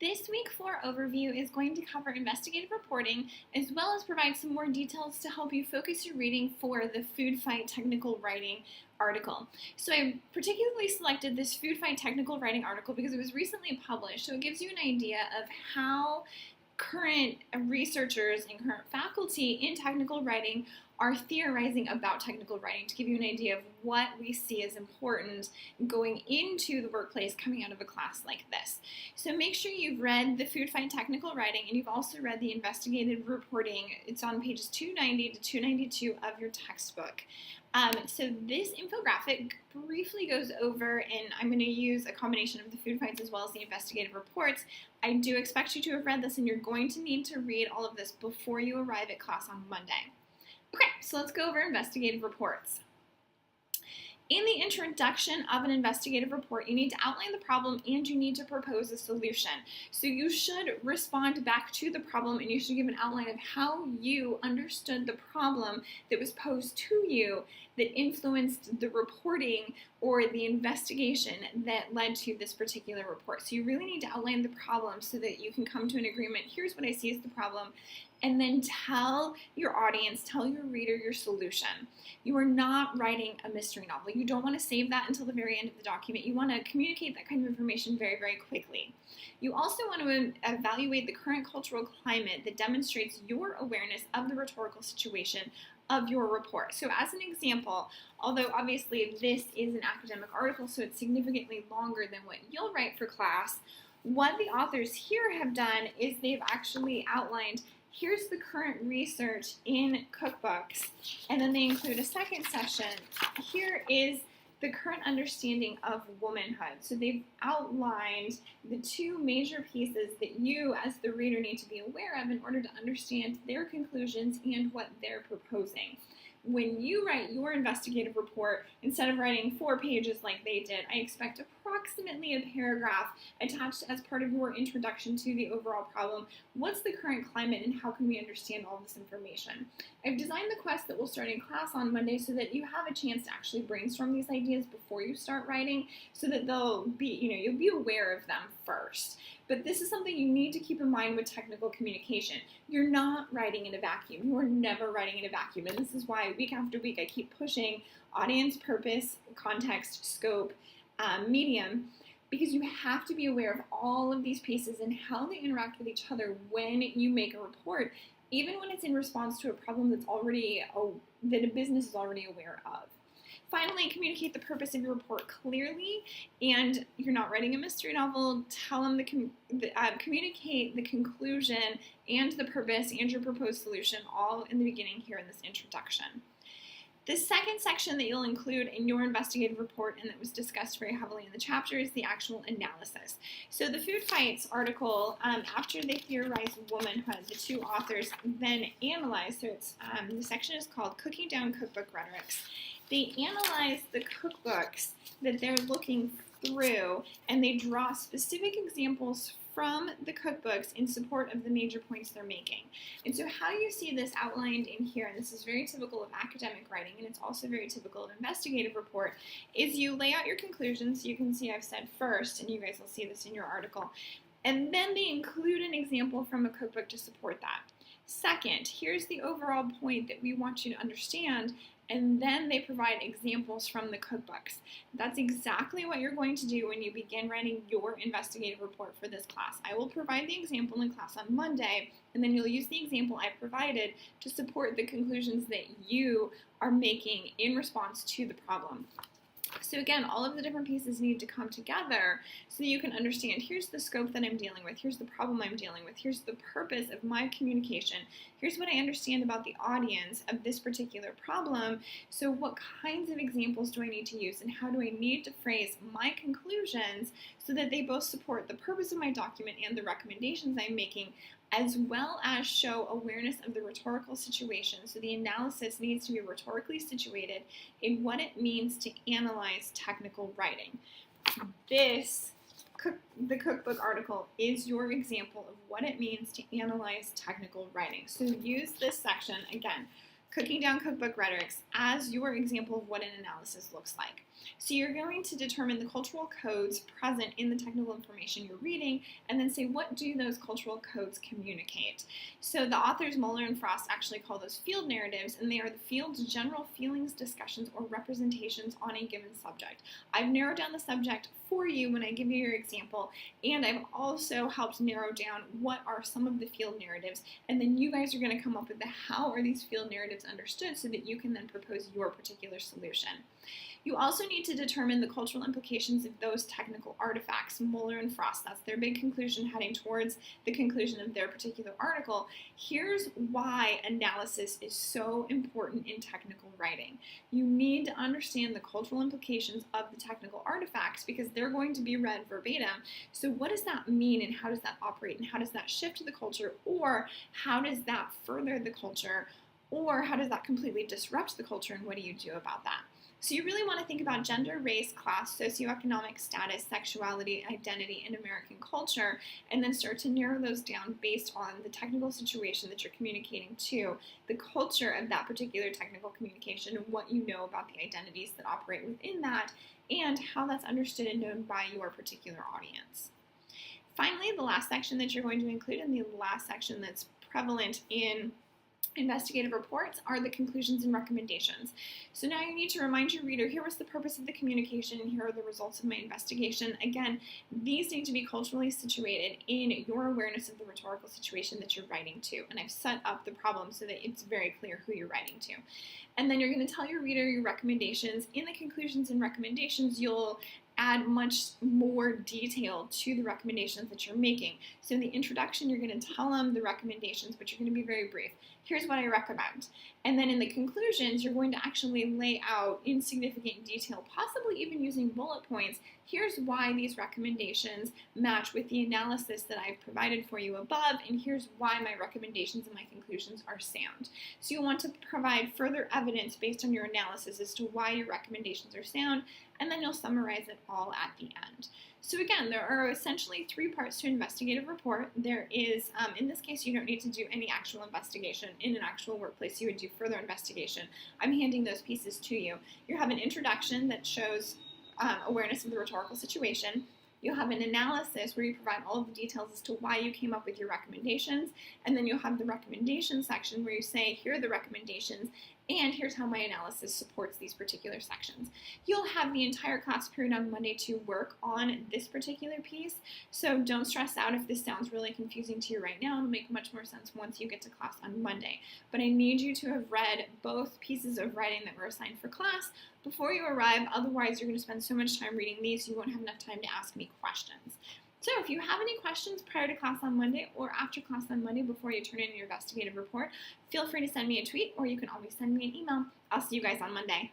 This week 4 overview is going to cover investigative reporting as well as provide some more details to help you focus your reading for the Food Fight Technical Writing article. So I particularly selected this Food Fight Technical Writing article because it was recently published, so it gives you an idea of how current researchers and current faculty in technical writing are theorizing about technical writing to give you an idea of what we see as important going into the workplace coming out of a class like this. So make sure you've read the Food Fight Technical Writing and you've also read the investigative reporting. It's on pages 290 to 292 of your textbook. So this infographic briefly goes over, and I'm going to use a combination of the food fights as well as the investigative reports. I do expect you to have read this, and you're going to need to read all of this before you arrive at class on Monday. Okay, so let's go over investigative reports. In the introduction of an investigative report, you need to outline the problem and you need to propose a solution. So you should respond back to the problem and you should give an outline of how you understood the problem that was posed to you that influenced the reporting or the investigation that led to this particular report. So you really need to outline the problem so that you can come to an agreement. Here's what I see as the problem, and then tell your audience, tell your reader your solution. You are not writing a mystery novel. You don't want to save that until the very end of the document. You want to communicate that kind of information very, very quickly. You also want to evaluate the current cultural climate that demonstrates your awareness of the rhetorical situation of your report. So as an example, although obviously this is an academic article, so it's significantly longer than what you'll write for class, what the authors here have done is they've actually outlined here's the current research in cookbooks, and then they include a second section. Here is the current understanding of womanhood. So they've outlined the two major pieces that you as the reader need to be aware of in order to understand their conclusions and what they're proposing. When you write your investigative report, instead of writing 4 pages like they did, I expect approximately a paragraph attached as part of your introduction to the overall problem. What's the current climate and how can we understand all this information? I've designed the quest that will start in class on Monday so that you have a chance to actually brainstorm these ideas before you start writing so that they'll be, you'll be aware of them first. But this is something you need to keep in mind with technical communication. You're not writing in a vacuum. You are never writing in a vacuum. And this is why week after week I keep pushing audience, purpose, context, scope, medium, because you have to be aware of all of these pieces and how they interact with each other when you make a report, even when it's in response to a problem that's already that a business is already aware of. Finally, communicate the purpose of your report clearly, and you're not writing a mystery novel. Tell them communicate the conclusion and the purpose and your proposed solution all in the beginning here in this introduction. The second section that you'll include in your investigative report and that was discussed very heavily in the chapter is the actual analysis. So the Food Fights article, after they theorize womanhood, the two authors then analyze, so it's, the section is called Cooking Down Cookbook Rhetorics. They analyze the cookbooks that they're looking through and they draw specific examples from the cookbooks in support of the major points they're making. And so how you see this outlined in here, and this is very typical of academic writing and it's also very typical of investigative report, is you lay out your conclusions. You can see I've said first, and you guys will see this in your article, and then they include an example from a cookbook to support that. Second, here's the overall point that we want you to understand, and then they provide examples from the cookbooks. That's exactly what you're going to do when you begin writing your investigative report for this class. I will provide the example in class on Monday, and then you'll use the example I provided to support the conclusions that you are making in response to the problem. So again, all of the different pieces need to come together so that you can understand, here's the scope that I'm dealing with, here's the problem I'm dealing with, here's the purpose of my communication, here's what I understand about the audience of this particular problem, so what kinds of examples do I need to use and how do I need to phrase my conclusions so that they both support the purpose of my document and the recommendations I'm making, as well as show awareness of the rhetorical situation. So the analysis needs to be rhetorically situated in what it means to analyze technical writing. The cookbook article is your example of what it means to analyze technical writing. So use this section, again, Cooking Down Cookbook Rhetorics, as your example of what an analysis looks like. So you're going to determine the cultural codes present in the technical information you're reading, and then say, what do those cultural codes communicate? So the authors Muller and Frost actually call those field narratives, and they are the field's general feelings, discussions, or representations on a given subject. I've narrowed down the subject for you when I give you your example, and I've also helped narrow down what are some of the field narratives, and then you guys are going to come up with the how are these field narratives understood so that you can then propose your particular solution. You also need to determine the cultural implications of those technical artifacts. Muller and Frost, that's their big conclusion heading towards the conclusion of their particular article. Here's why analysis is so important in technical writing. You need to understand the cultural implications of the technical artifacts because they're going to be read verbatim. So what does that mean, and how does that operate, and how does that shift the culture, or how does that further the culture, or how does that completely disrupt the culture, and what do you do about that? So you really want to think about gender, race, class, socioeconomic status, sexuality, identity, and American culture, and then start to narrow those down based on the technical situation that you're communicating to, the culture of that particular technical communication, and what you know about the identities that operate within that, and how that's understood and known by your particular audience. Finally, the last section that you're going to include, and the last section that's prevalent in investigative reports, are the conclusions and recommendations. So now you need to remind your reader, here was the purpose of the communication, and here are the results of my investigation. Again, these need to be culturally situated in your awareness of the rhetorical situation that you're writing to. And I've set up the problem so that it's very clear who you're writing to. And then you're going to tell your reader your recommendations. In the conclusions and recommendations, you'll add much more detail to the recommendations that you're making. So in the introduction, you're going to tell them the recommendations, but you're going to be very brief. Here's what I recommend. And then in the conclusions, you're going to actually lay out in significant detail, possibly even using bullet points, here's why these recommendations match with the analysis that I've provided for you above, and here's why my recommendations and my conclusions are sound. So you'll want to provide further evidence based on your analysis as to why your recommendations are sound, and then you'll summarize it all at the end. So again, there are essentially 3 parts to an investigative report. There is, in this case, you don't need to do any actual investigation in an actual workplace. You would do further investigation. I'm handing those pieces to you. You have an introduction that shows awareness of the rhetorical situation. You'll have an analysis where you provide all of the details as to why you came up with your recommendations, and then you'll have the recommendation section where you say, here are the recommendations, and here's how my analysis supports these particular sections. You'll have the entire class period on Monday to work on this particular piece, so don't stress out if this sounds really confusing to you right now. It'll make much more sense once you get to class on Monday. But I need you to have read both pieces of writing that were assigned for class before you arrive, otherwise you're going to spend so much time reading these you won't have enough time to ask me questions. So if you have any questions prior to class on Monday or after class on Monday before you turn in your investigative report, feel free to send me a tweet, or you can always send me an email. I'll see you guys on Monday.